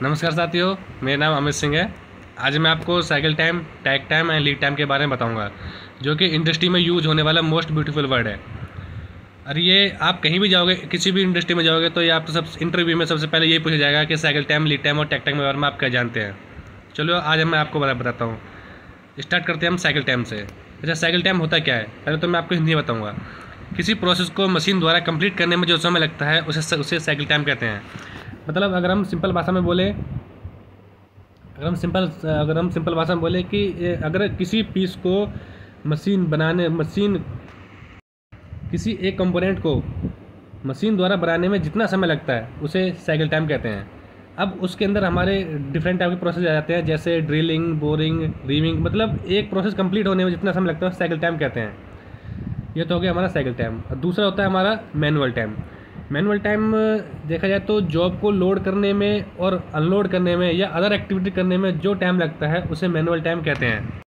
नमस्कार साथियों, मेरा नाम अमित सिंह है। आज मैं आपको cycle time, tag time and lead time के बारे में बताऊंगा, जो कि इंडस्ट्री में यूज होने वाला मोस्ट ब्यूटीफुल वर्ड है। और ये आप कहीं भी जाओगे, किसी भी इंडस्ट्री में जाओगे तो ये आप सब इंटरव्यू में सबसे पहले यही पूछा जाएगा कि साइकिल टाइम, लीड टाइम और टैग टाइम के बारे में आप क्या जानते हैं। चलो आज मैं आपको बताता हूँ। स्टार्ट करते हैं हम साइकिल टाइम से। अच्छा, साइकिल टाइम होता क्या है? पहले तो मैं आपको हिंदी में बताऊँगा। किसी प्रोसेस को मशीन द्वारा कंप्लीट करने में जो समय लगता है उसे साइकिल टाइम कहते हैं। मतलब अगर हम सिंपल भाषा में बोले कि अगर किसी पीस को किसी एक कंपोनेंट को मशीन द्वारा बनाने में जितना समय लगता है उसे साइकिल टाइम कहते हैं। अब उसके अंदर हमारे डिफरेंट टाइप के प्रोसेस आ जाते हैं, जैसे ड्रिलिंग, बोरिंग, रीमिंग। मतलब एक प्रोसेस कंप्लीट होने में जितना समय लगता है साइकिल टाइम कहते हैं। ये तो हो गया हमारा साइकिल टाइम। और दूसरा होता है हमारा मैनुअल टाइम। मैनुअल टाइम देखा जाए तो जॉब को लोड करने में और अनलोड करने में या अदर एक्टिविटी करने में जो टाइम लगता है उसे मैनुअल टाइम कहते हैं।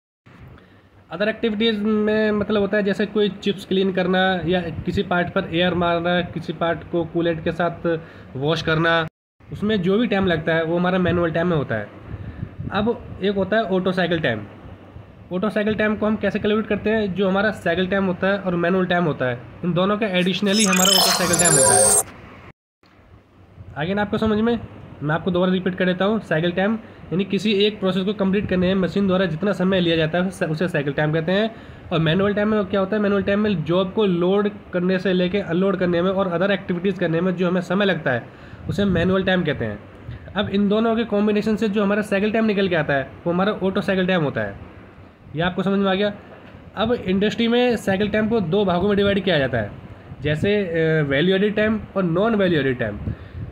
अदर एक्टिविटीज़ में मतलब होता है जैसे कोई चिप्स क्लीन करना या किसी पार्ट पर एयर मारना, किसी पार्ट को कूलेंट के साथ वॉश करना, उसमें जो भी टाइम लगता है वो हमारा मैनुअल टाइम में होता है। अब एक होता है auto cycle time. Auto cycle time को हम कैसे कैलकुलेट करते हैं? जो हमारा साइकिल टाइम होता है और मैनुअल टाइम होता है, इन दोनों का एडिशनली हमारा ऑटो साइकिल टाइम होता है। आगे ना आपको समझ में, मैं आपको दोबारा रिपीट कर देता हूँ। साइकिल टाइम यानी किसी एक प्रोसेस को कंप्लीट करने में मशीन द्वारा जितना समय लिया जाता है उसे साइकिल टाइम कहते हैं। और मैनुअल टाइम में क्या होता है? मैनुअल टाइम में जॉब को लोड करने से लेकर अनलोड करने में और अदर एक्टिविटीज़ करने में जो हमें समय लगता है उसे मैनुअल टाइम कहते हैं। अब इन दोनों के कॉम्बिनेशन से जो हमारा साइकिल टाइम निकल के आता है वो हमारा ऑटो साइकिल टाइम होता है। ये आपको समझ में आ गया? अब इंडस्ट्री में साइकिल टाइम को दो भागों में डिवाइड किया जाता है, जैसे वैल्यू एडिड टाइम और non value added time.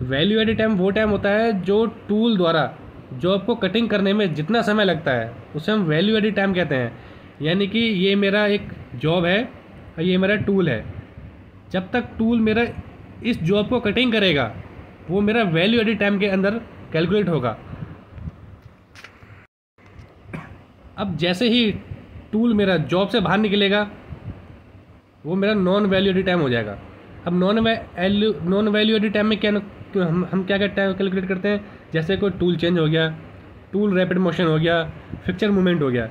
Value added time वो टाइम होता है जो टूल द्वारा जॉब को कटिंग करने में जितना समय लगता है उसे हम वैल्यू एडिड टाइम कहते हैं। यानी कि ये मेरा एक जॉब है और ये मेरा टूल है। जब तक टूल मेरा इस जॉब को कटिंग करेगा वो मेरा वैल्यू एडिड टाइम के अंदर कैलकुलेट होगा। अब जैसे ही टूल मेरा जॉब से बाहर निकलेगा वो मेरा नॉन वैल्यू एडिड टाइम हो जाएगा। अब नॉन वैल्यू एडिड टाइम में हम क्या कैलकुलेट करते हैं? जैसे कोई टूल चेंज हो गया, टूल रैपिड मोशन हो गया, फ्रैक्चर मूवमेंट हो गया।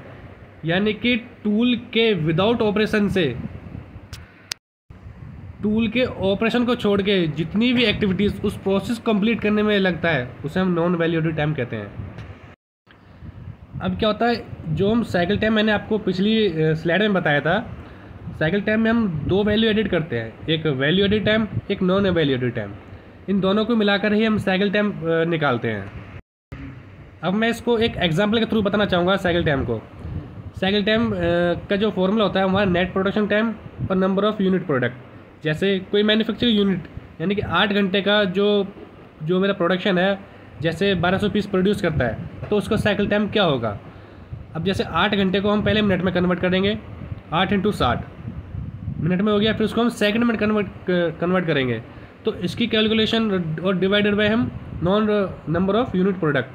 यानी कि टूल के विदाउट ऑपरेशन से, टूल के ऑपरेशन को छोड़ के जितनी भी एक्टिविटीज़ उस प्रोसेस कंप्लीट करने में लगता है उसे हम नॉन वैल्यू एडिड टाइम कहते हैं। अब क्या होता है, जो हम साइकिल टाइम मैंने आपको पिछली स्लाइड में बताया था, साइकिल टाइम में हम दो वैल्यू एडिट करते हैं, एक वैल्यू एडिड टाइम, एक नॉन वैल्यू एडिड टाइम। इन दोनों को मिलाकर ही हम साइकिल टाइम निकालते हैं। अब मैं इसको एक एग्जांपल के थ्रू बताना चाहूँगा साइकिल टाइम को। साइकिल टाइम का जो फॉर्मूला होता है हमारा नेट प्रोडक्शन टाइम और नंबर ऑफ़ यूनिट प्रोडक्ट। जैसे कोई मैन्युफैक्चरिंग यूनिट यानी कि 8 घंटे का जो मेरा प्रोडक्शन है, जैसे 1200 पीस प्रोड्यूस करता है तो उसका साइकिल टाइम क्या होगा? अब जैसे 8 घंटे को हम पहले मिनट में कन्वर्ट करेंगे, 8 × 60 मिनट में हो गया, फिर उसको हम सेकंड में कन्वर्ट करेंगे तो इसकी कैलकुलेशन और डिवाइडेड बाय हम नंबर ऑफ़ यूनिट प्रोडक्ट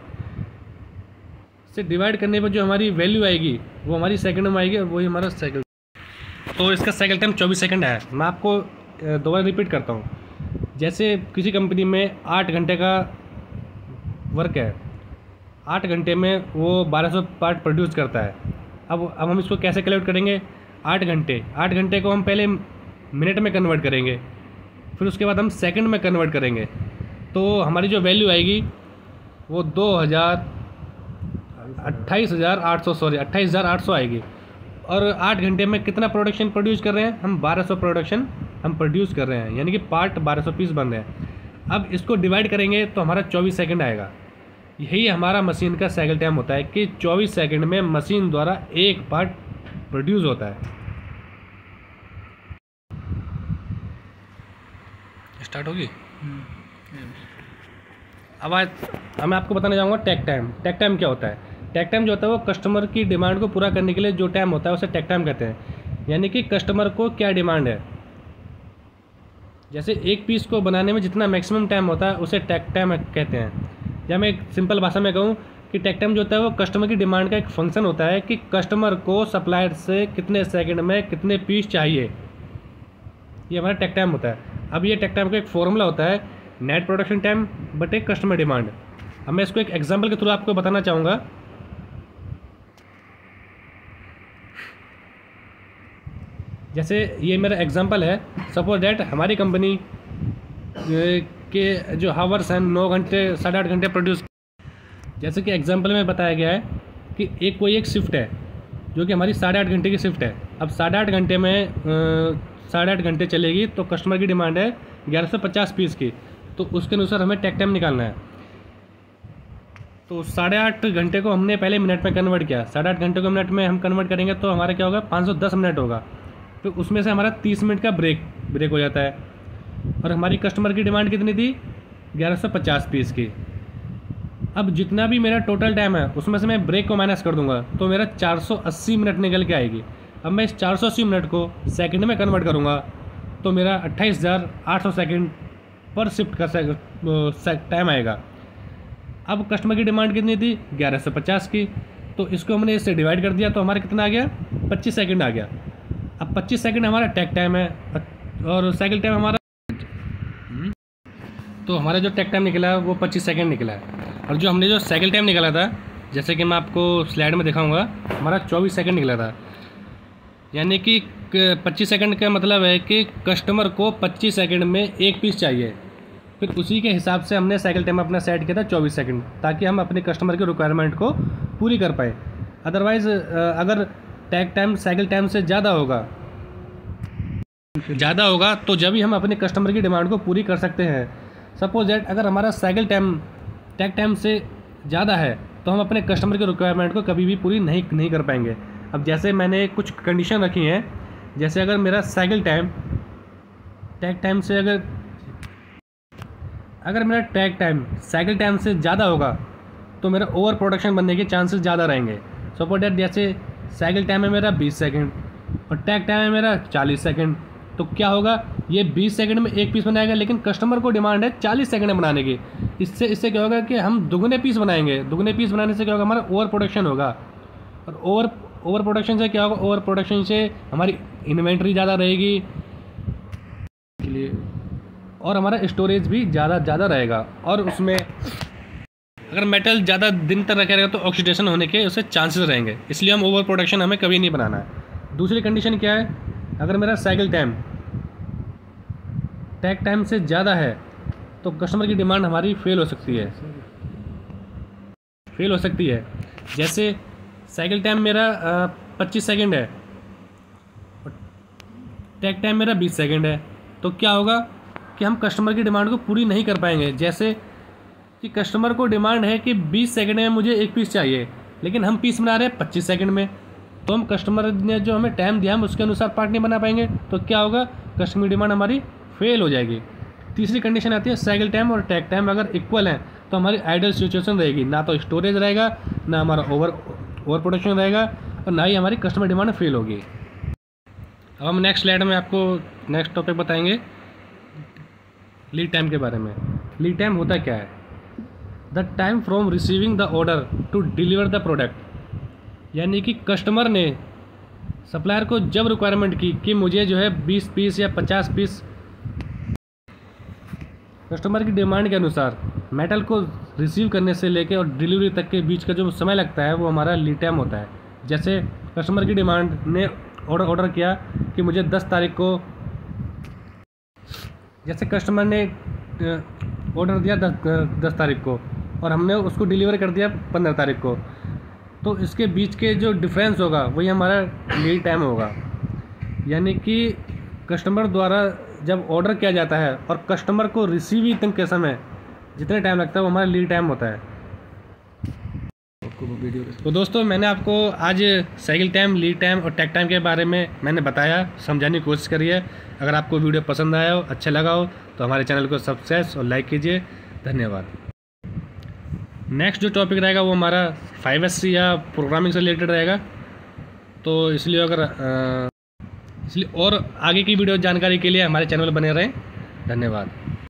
से डिवाइड करने पर जो हमारी वैल्यू आएगी वो हमारी सेकंड में आएगी और वही हमारा साइकिल। तो इसका साइकिल टाइम 24 सेकंड है। मैं आपको दोबारा रिपीट करता हूँ। जैसे किसी कंपनी में 8 घंटे का वर्क है, 8 घंटे में वो 1200 पार्ट प्रोड्यूस करता है। अब हम इसको कैसे कैलकुलेट करेंगे? 8 घंटे को हम पहले मिनट में कन्वर्ट करेंगे, फिर उसके बाद हम सेकंड में कन्वर्ट करेंगे तो हमारी जो वैल्यू आएगी वो 28,800 आएगी। और 8 घंटे में कितना प्रोडक्शन प्रोड्यूस कर रहे हैं? हम 1200 प्रोडक्शन हम प्रोड्यूस कर रहे हैं, यानी कि पार्ट 1200 पीस बन रहे हैं। अब इसको डिवाइड करेंगे तो हमारा 24 सेकंड आएगा। यही हमारा मशीन का साइकिल टाइम होता है कि 24 सेकंड में मशीन द्वारा एक पार्ट प्रोड्यूस होता है। स्टार्ट होगी। अब मैं आपको बताना चाहूँगा टैग टाइम। टैग टाइम क्या होता है? टैग टाइम जो होता है वो कस्टमर की डिमांड को पूरा करने के लिए जो टाइम होता है उसे टैग टाइम कहते हैं। यानी कि कस्टमर को क्या डिमांड है, जैसे एक पीस को बनाने में जितना मैक्सिमम टाइम होता है उसे टैग टाइम कहते हैं। या मैं एक सिंपल भाषा में कहूँ कि टैग टाइम जो होता है वो कस्टमर की डिमांड का एक फंक्शन होता है कि कस्टमर को सप्लायर से कितने सेकंड में कितने पीस चाहिए, ये हमारा टैग टाइम होता है। अब ये टैग टाइम का एक फॉर्मूला होता है, नेट प्रोडक्शन टाइम बटे कस्टमर डिमांड। अब मैं इसको एक एग्जांपल के थ्रू आपको बताना चाहूँगा। जैसे ये मेरा एग्जांपल है, सपोज दैट हमारी कंपनी के जो हावर्स हैं 9 घंटे 8.5 घंटे प्रोड्यूस, जैसे कि एग्जांपल में बताया गया है कि कोई एक शिफ्ट है जो कि हमारी 8.5 घंटे की शिफ्ट है। अब 8.5 घंटे में 8.5 घंटे चलेगी तो कस्टमर की डिमांड है 1150 पीस की, तो उसके अनुसार हमें टेक टाइम निकालना है। तो 8.5 घंटे को हमने पहले मिनट में कन्वर्ट किया, 8.5 घंटे को मिनट में हम कन्वर्ट करेंगे तो हमारा क्या होगा, 510 मिनट होगा। तो उसमें से हमारा 30 मिनट का ब्रेक हो जाता है। और हमारी कस्टमर की डिमांड कितनी थी, 1150 पीस की। अब जितना भी मेरा टोटल टाइम है उसमें से मैं ब्रेक को माइनस कर दूंगा तो मेरा 480 मिनट निकल के आएगी। अब मैं इस 480 मिनट को सेकंड में कन्वर्ट करूंगा तो मेरा 28,800 सेकंड पर शिफ्ट का टाइम आएगा। अब कस्टमर की डिमांड कितनी थी, 1150 की, तो इसको हमने इससे डिवाइड कर दिया तो हमारा कितना आ गया, 25 सेकंड आ गया। अब 25 सेकंड हमारा टेक टाइम है और साइकिल टाइम हमारा, तो हमारा जो टेक टाइम निकला है वो 25 सेकंड निकला है। और जो हमने जो साइकिल टाइम निकाला था, जैसे कि मैं आपको स्लाइड में दिखाऊंगा, हमारा 24 सेकंड निकला था। यानी कि 25 सेकंड का मतलब है कि कस्टमर को 25 सेकंड में एक पीस चाहिए। फिर उसी के हिसाब से हमने साइकिल टाइम अपना सेट किया था 24 सेकंड, ताकि हम अपने कस्टमर के रिक्वायरमेंट को पूरी कर पाए। अदरवाइज़ अगर टेक टाइम साइकिल टाइम से ज़्यादा होगा तो जब भी हम अपने कस्टमर की डिमांड को पूरी कर सकते हैं। सपोज दैट अगर हमारा साइकिल टाइम टेक टाइम से ज़्यादा है तो हम अपने कस्टमर के रिक्वायरमेंट को कभी भी पूरी नहीं कर पाएंगे। अब जैसे मैंने कुछ कंडीशन रखी हैं, जैसे अगर मेरा साइकिल टाइम टेक टाइम से अगर मेरा टेक टाइम साइकिल टाइम से ज़्यादा होगा तो मेरा ओवर प्रोडक्शन बनने के चांसेस ज़्यादा रहेंगे। सपोज दैट जैसे साइकिल टाइम है मेरा 20 सेकंड और टेक टाइम है मेरा 40 सेकंड, तो क्या होगा, ये 20 सेकंड में एक पीस बनाएगा लेकिन कस्टमर को डिमांड है 40 सेकंड में बनाने की। इससे क्या होगा कि हम दुगने पीस बनाएंगे। दुगने पीस बनाने से क्या होगा, हमारा ओवर प्रोडक्शन होगा। और ओवर प्रोडक्शन से क्या होगा, ओवर प्रोडक्शन से हमारी इन्वेंट्री ज़्यादा रहेगी और हमारा स्टोरेज भी ज़्यादा रहेगा। और उसमें अगर मेटल ज़्यादा दिन तक रखा रहेगा तो ऑक्सीडेशन होने के उससे चांसेस रहेंगे, इसलिए हम ओवर प्रोडक्शन हमें कभी नहीं बनाना है। दूसरी कंडीशन क्या है, अगर मेरा साइकिल टाइम टेक टाइम से ज़्यादा है तो कस्टमर की डिमांड हमारी फेल हो सकती है। जैसे साइकिल टाइम मेरा 25 सेकंड है और टेक टाइम मेरा 20 सेकंड है, तो क्या होगा कि हम कस्टमर की डिमांड को पूरी नहीं कर पाएंगे। जैसे कि कस्टमर को डिमांड है कि 20 सेकंड में मुझे एक पीस चाहिए, लेकिन हम पीस बना रहे हैं 25 सेकंड में, तो हम कस्टमर ने जो हमें टाइम दिया हम उसके अनुसार पार्ट नहीं बना पाएंगे, तो क्या होगा, कस्टमर की डिमांड हमारी फेल हो जाएगी। तीसरी कंडीशन आती है, साइकिल टाइम और टेक टाइम अगर इक्वल हैं तो हमारी आइडल सिचुएशन रहेगी, ना तो स्टोरेज रहेगा, ना हमारा ओवर प्रोडक्शन रहेगा और ना ही हमारी कस्टमर डिमांड फेल होगी। अब हम नेक्स्ट स्लाइड में आपको नेक्स्ट टॉपिक बताएंगे लीड टाइम के बारे में। लीड टाइम होता क्या है, the time from receiving the order to deliver the product. यानी कि कस्टमर ने सप्लायर को जब रिक्वायरमेंट की कि मुझे जो है 20 पीस या 50 पीस, कस्टमर की डिमांड के अनुसार मेटल को रिसीव करने से लेके और डिलीवरी तक के बीच का जो समय लगता है वो हमारा लीड टाइम होता है। जैसे कस्टमर की डिमांड ने ऑर्डर किया कि मुझे 10 तारीख को, जैसे कस्टमर ने ऑर्डर दिया 10 तारीख को और हमने उसको डिलीवर कर दिया 15 तारीख को, तो इसके बीच के जो डिफरेंस होगा वही हमारा लीड टाइम होगा। यानी कि कस्टमर द्वारा जब ऑर्डर किया जाता है और कस्टमर को रिसीव तक के समय जितने टाइम लगता है वो हमारा लीड टाइम होता है। तो दोस्तों, मैंने आपको आज साइकिल टाइम, लीड टाइम और टेक टाइम के बारे में मैंने बताया, समझाने की कोशिश करी है। अगर आपको वीडियो पसंद आया हो, अच्छा लगा हो, तो हमारे चैनल को सब्सक्राइब और लाइक कीजिए। धन्यवाद। नेक्स्ट जो टॉपिक रहेगा वो हमारा 5SC या प्रोग्रामिंग से रिलेटेड रहेगा, तो इसलिए और आगे की वीडियो जानकारी के लिए हमारे चैनल पर बने रहें। धन्यवाद।